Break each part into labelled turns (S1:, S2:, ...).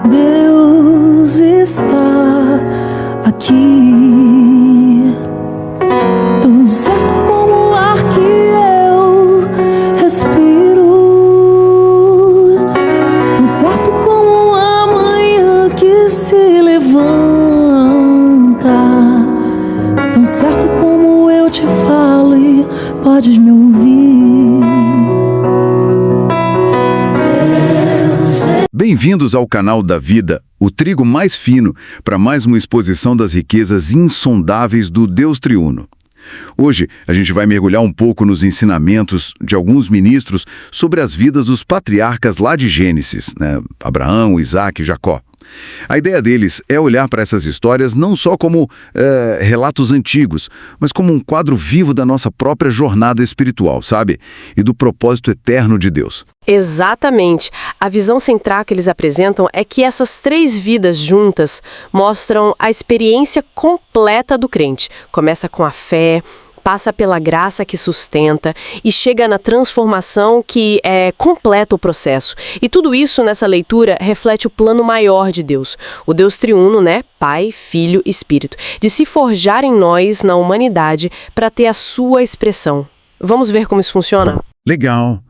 S1: Deus está aqui, tão certo como o ar que eu respiro, tão certo como a manhã que se levanta, tão certo como eu te falo e podes me ouvir.
S2: Bem-vindos ao canal da Vida, o trigo mais fino, para mais uma exposição das riquezas insondáveis do Deus Triuno. Hoje, a gente vai mergulhar um pouco nos ensinamentos de alguns ministros sobre as vidas dos patriarcas lá de Gênesis, né? Abraão, Isaac e Jacó. A ideia deles é olhar para essas histórias não só como relatos antigos, mas como um quadro vivo da nossa própria jornada espiritual, sabe? E do propósito eterno de Deus.
S3: Exatamente. A visão central que eles apresentam é que essas três vidas juntas mostram a experiência completa do crente. Começa com a fé, passa pela graça que sustenta e chega na transformação que completa o processo. E tudo isso nessa leitura reflete o plano maior de Deus, o Deus triuno, né? Pai, Filho e Espírito, de se forjar em nós, na humanidade, para ter a sua expressão. Vamos ver como isso funciona?
S2: Legal.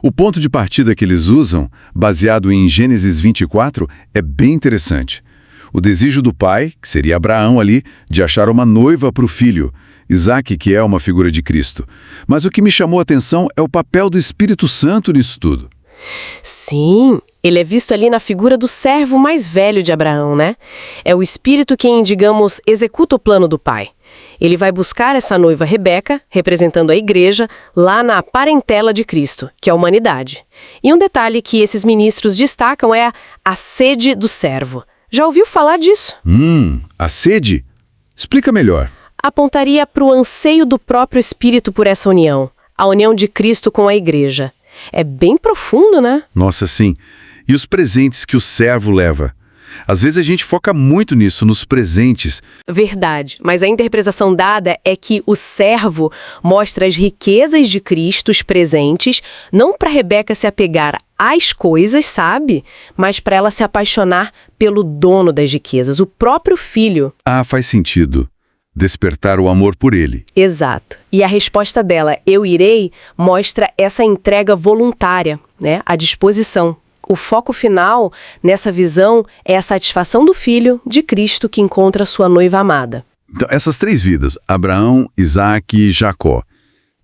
S2: O ponto de partida que eles usam, baseado em Gênesis 24, é bem interessante. O desejo do pai, que seria Abraão ali, de achar uma noiva para o filho, Isaac, que é uma figura de Cristo. Mas o que me chamou a atenção é o papel do Espírito Santo nisso tudo.
S3: Sim, ele é visto ali na figura do servo mais velho de Abraão, né? É o Espírito quem, digamos, executa o plano do pai. Ele vai buscar essa noiva Rebeca, representando a igreja, lá na parentela de Cristo, que é a humanidade. E um detalhe que esses ministros destacam é a sede do servo. Já ouviu falar disso?
S2: A sede? Explica melhor.
S3: Apontaria para o anseio do próprio Espírito por essa união, a união de Cristo com a igreja. É bem profundo, né?
S2: Nossa, sim. E os presentes que o servo leva? Às vezes a gente foca muito nisso, nos presentes.
S3: Verdade, mas a interpretação dada é que o servo mostra as riquezas de Cristo, os presentes, não para Rebeca se apegar às coisas, sabe? Mas para ela se apaixonar pelo dono das riquezas, o próprio filho.
S2: Ah, faz sentido. Despertar o amor por ele.
S3: Exato. E a resposta dela, eu irei, mostra essa entrega voluntária, né? A disposição. O foco final nessa visão é a satisfação do filho de Cristo que encontra sua noiva amada.
S2: Então, essas três vidas, Abraão, Isaac e Jacó,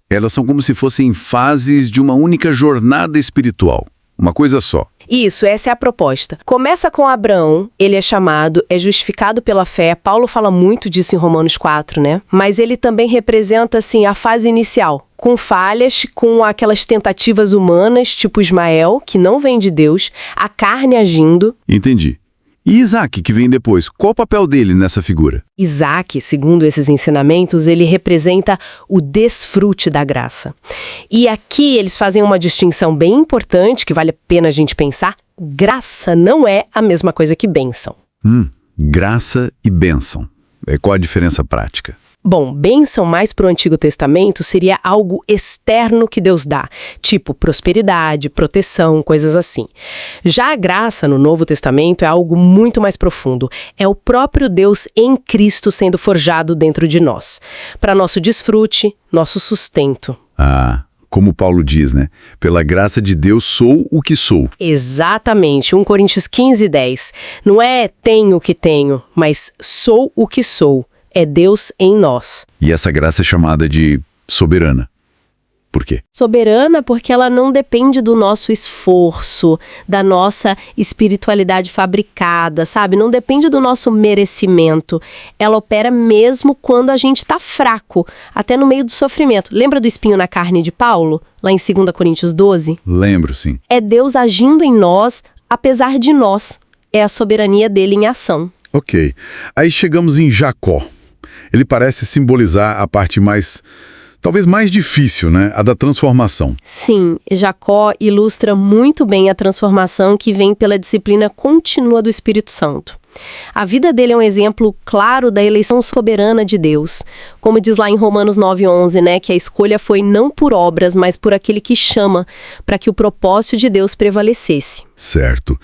S2: elas são como se fossem fases de uma única jornada espiritual. Uma coisa só.
S3: Isso, essa é a proposta. Começa com Abraão, ele é chamado, é justificado pela fé. Paulo fala muito disso em Romanos 4, né? Mas ele também representa, assim, a fase inicial, com falhas, com aquelas tentativas humanas, tipo Ismael, que não vem de Deus, a carne agindo.
S2: Entendi. E Isaac, que vem depois, qual o papel dele nessa figura?
S3: Isaac, segundo esses ensinamentos, ele representa o desfrute da graça. E aqui eles fazem uma distinção bem importante, que vale a pena a gente pensar. Graça não é a mesma coisa que bênção.
S2: Graça e bênção. Qual a diferença prática?
S3: Bom, bênção mais para o Antigo Testamento seria algo externo que Deus dá, tipo prosperidade, proteção, coisas assim. Já a graça no Novo Testamento é algo muito mais profundo. É o próprio Deus em Cristo sendo forjado dentro de nós, para nosso desfrute, nosso sustento.
S2: Como Paulo diz, né? Pela graça de Deus sou o que sou.
S3: Exatamente, 1 Coríntios 15:10. Não é tenho o que tenho, mas sou o que sou. É Deus em nós.
S2: E essa graça é chamada de soberana. Por quê?
S3: Soberana porque ela não depende do nosso esforço, da nossa espiritualidade fabricada, sabe? Não depende do nosso merecimento. Ela opera mesmo quando a gente está fraco, até no meio do sofrimento. Lembra do espinho na carne de Paulo, lá em 2 Coríntios 12?
S2: Lembro, sim.
S3: É Deus agindo em nós, apesar de nós. É a soberania dele em ação.
S2: Ok. Aí chegamos em Jacó. Ele parece simbolizar a parte talvez mais difícil, né? A da transformação.
S3: Sim, Jacó ilustra muito bem a transformação que vem pela disciplina contínua do Espírito Santo. A vida dele é um exemplo claro da eleição soberana de Deus. Como diz lá em Romanos 9:11, né, que a escolha foi não por obras, mas por aquele que chama, para que o propósito de Deus prevalecesse.
S2: Certo.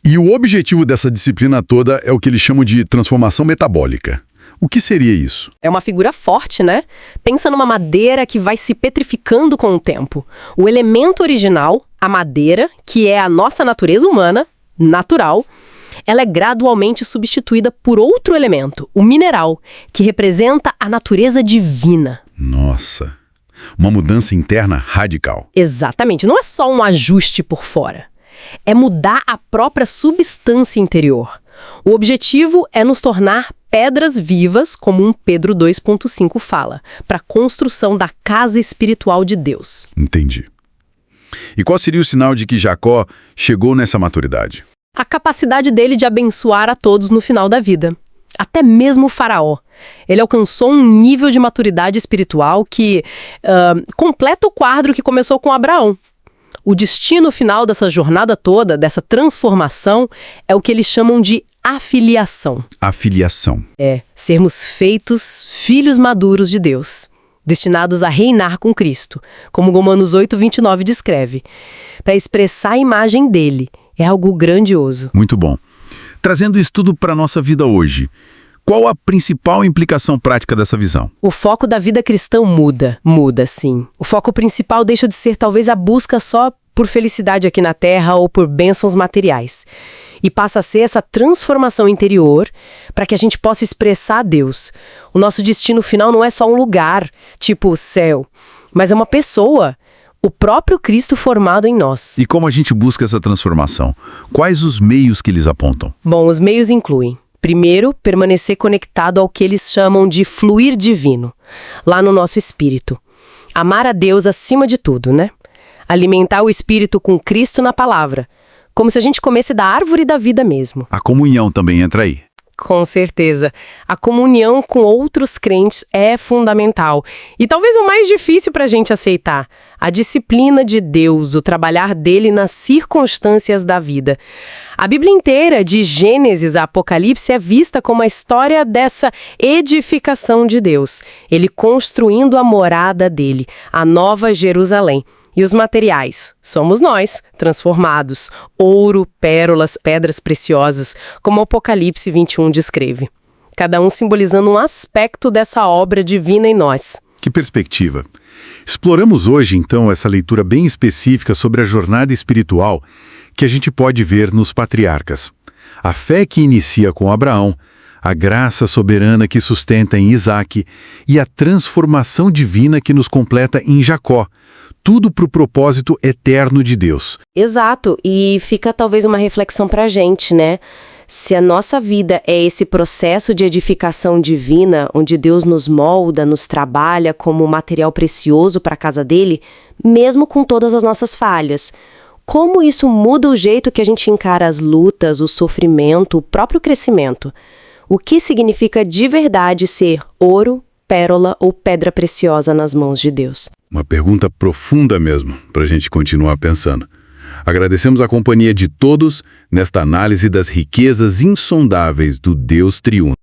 S2: E o objetivo dessa disciplina toda é o que eles chamam de transformação metabólica. O que seria isso?
S3: É uma figura forte, né? Pensa numa madeira que vai se petrificando com o tempo. O elemento original, a madeira, que é a nossa natureza humana, natural, ela é gradualmente substituída por outro elemento, o mineral, que representa a natureza divina.
S2: Nossa, uma mudança interna radical.
S3: Exatamente, não é só um ajuste por fora. É mudar a própria substância interior. O objetivo é nos tornar pedras vivas, como 1 Pedro 2,5 fala, para a construção da casa espiritual de Deus.
S2: Entendi. E qual seria o sinal de que Jacó chegou nessa maturidade?
S3: A capacidade dele de abençoar a todos no final da vida. Até mesmo o faraó. Ele alcançou um nível de maturidade espiritual que completa o quadro que começou com Abraão. O destino final dessa jornada toda, dessa transformação, é o que eles chamam de afiliação.
S2: Afiliação.
S3: É, sermos feitos filhos maduros de Deus, destinados a reinar com Cristo, como Romanos 8:29 descreve, para expressar a imagem dele. É algo grandioso.
S2: Muito bom. Trazendo isso tudo para a nossa vida hoje, qual a principal implicação prática dessa visão?
S3: O foco da vida cristã muda sim. O foco principal deixa de ser talvez a busca só por felicidade aqui na Terra ou por bênçãos materiais. E passa a ser essa transformação interior para que a gente possa expressar a Deus. O nosso destino final não é só um lugar, tipo o céu, mas é uma pessoa, o próprio Cristo formado em nós.
S2: E como a gente busca essa transformação? Quais os meios que eles apontam?
S3: Bom, os meios incluem: primeiro, permanecer conectado ao que eles chamam de fluir divino, lá no nosso espírito. Amar a Deus acima de tudo, né? Alimentar o espírito com Cristo na palavra, como se a gente comesse da árvore da vida mesmo.
S2: A comunhão também entra aí.
S3: Com certeza. A comunhão com outros crentes é fundamental. E talvez o mais difícil para a gente aceitar. A disciplina de Deus, o trabalhar dele nas circunstâncias da vida. A Bíblia inteira, de Gênesis a Apocalipse, é vista como a história dessa edificação de Deus. Ele construindo a morada dele, a Nova Jerusalém. E os materiais? Somos nós, transformados. Ouro, pérolas, pedras preciosas, como o Apocalipse 21 descreve. Cada um simbolizando um aspecto dessa obra divina em nós.
S2: Que perspectiva! Exploramos hoje, então, essa leitura bem específica sobre a jornada espiritual que a gente pode ver nos patriarcas. A fé que inicia com Abraão, a graça soberana que sustenta em Isaque e a transformação divina que nos completa em Jacó. Tudo para o propósito eterno de Deus.
S3: Exato, e fica talvez uma reflexão para a gente, né? Se a nossa vida é esse processo de edificação divina, onde Deus nos molda, nos trabalha como material precioso para a casa dele, mesmo com todas as nossas falhas, como isso muda o jeito que a gente encara as lutas, o sofrimento, o próprio crescimento? O que significa de verdade ser ouro, pérola ou pedra preciosa nas mãos de Deus?
S2: Uma pergunta profunda mesmo, para a gente continuar pensando. Agradecemos a companhia de todos nesta análise das riquezas insondáveis do Deus triuno.